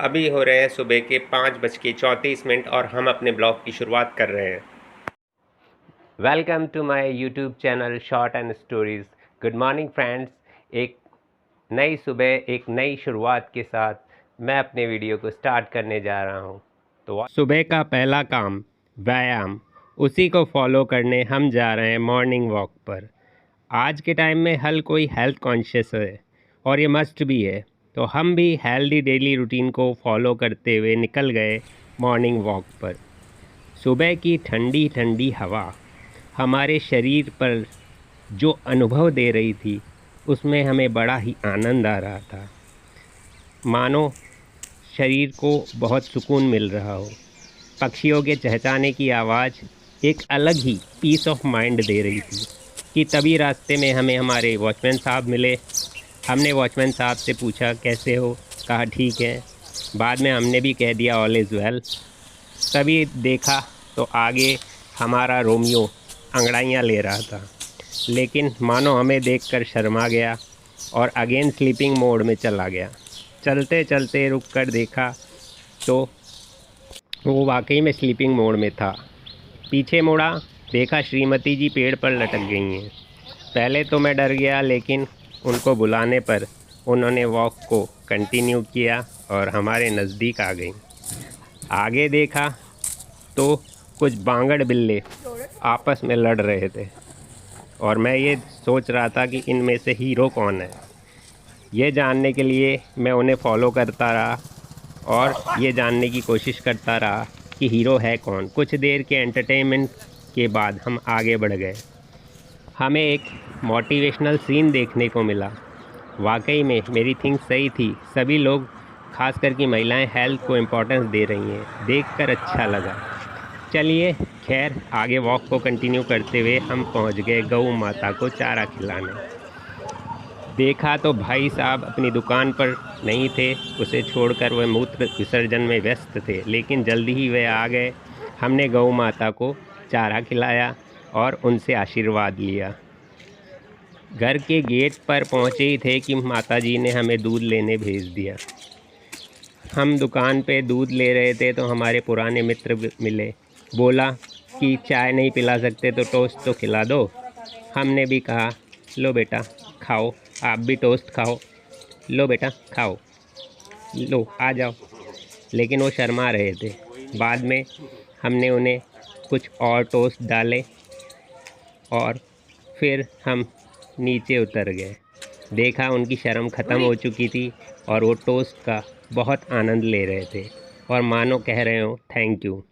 अभी हो रहे हैं सुबह के 5:34 और हम अपने ब्लॉग की शुरुआत कर रहे हैं। Welcome to my YouTube channel short and stories. Good morning friends. एक नई सुबह, एक नई शुरुआत के साथ मैं अपने वीडियो को स्टार्ट करने जा रहा हूं। तो सुबह का पहला काम व्यायाम, उसी को फॉलो करने हम जा रहे हैं मॉर्निंग वॉक पर। आज के टाइम में हर कोई हेल्थ कॉन्शियस है और ये मस्ट भी है, तो हम भी हेल्दी डेली रूटीन को फॉलो करते हुए निकल गए मॉर्निंग वॉक पर। सुबह की ठंडी ठंडी हवा हमारे शरीर पर जो अनुभव दे रही थी, उसमें हमें बड़ा ही आनंद आ रहा था, मानो शरीर को बहुत सुकून मिल रहा हो। पक्षियों के चहचहाने की आवाज़ एक अलग ही पीस ऑफ माइंड दे रही थी कि तभी रास्ते में हमें हमारे वॉचमैन साहब मिले। हमने वॉचमैन साहब से पूछा कैसे हो, कहा ठीक है। बाद में हमने भी कह दिया ऑल इज़ वेल। तभी देखा तो आगे हमारा रोमियो अंगड़ाइयाँ ले रहा था, लेकिन मानो हमें देखकर शर्मा गया और अगेन स्लीपिंग मोड में चला गया। चलते चलते रुक कर देखा तो वो वाकई में स्लीपिंग मोड में था। पीछे मुड़ा, देखा श्रीमती जी पेड़ पर लटक गई हैं। पहले तो मैं डर गया, लेकिन उनको बुलाने पर उन्होंने वॉक को कंटिन्यू किया और हमारे नज़दीक आ गई। आगे देखा तो कुछ बांगड़ बिल्ले आपस में लड़ रहे थे और मैं ये सोच रहा था कि इनमें से हीरो कौन है। ये जानने के लिए मैं उन्हें फॉलो करता रहा और ये जानने की कोशिश करता रहा कि हीरो है कौन। कुछ देर के एंटरटेनमेंट के बाद हम आगे बढ़ गए। हमें एक मोटिवेशनल सीन देखने को मिला। वाकई में मेरी थिंक सही थी, सभी लोग खासकर कि महिलाएं हेल्थ को इम्पोर्टेंस दे रही हैं। देखकर अच्छा लगा। चलिए खैर, आगे वॉक को कंटिन्यू करते हुए हम पहुंच गए गऊ माता को चारा खिलाने। देखा तो भाई साहब अपनी दुकान पर नहीं थे, उसे छोड़कर वह मूत्र विसर्जन में व्यस्त थे, लेकिन जल्दी ही वे आ गए। हमने गऊ माता को चारा खिलाया और उनसे आशीर्वाद लिया। घर के गेट पर पहुँचे ही थे कि माताजी ने हमें दूध लेने भेज दिया। हम दुकान पे दूध ले रहे थे तो हमारे पुराने मित्र मिले। बोला कि चाय नहीं पिला सकते तो टोस्ट तो खिला दो। हमने भी कहा लो बेटा खाओ, आप भी टोस्ट खाओ, लो बेटा खाओ, लो आ जाओ। लेकिन वो शर्मा रहे थे। बाद में हमने उन्हें कुछ और टोस्ट डाले और फिर हम नीचे उतर गए। देखा उनकी शर्म ख़त्म हो चुकी थी और वो टोस्ट का बहुत आनंद ले रहे थे और मानो कह रहे हो थैंक यू।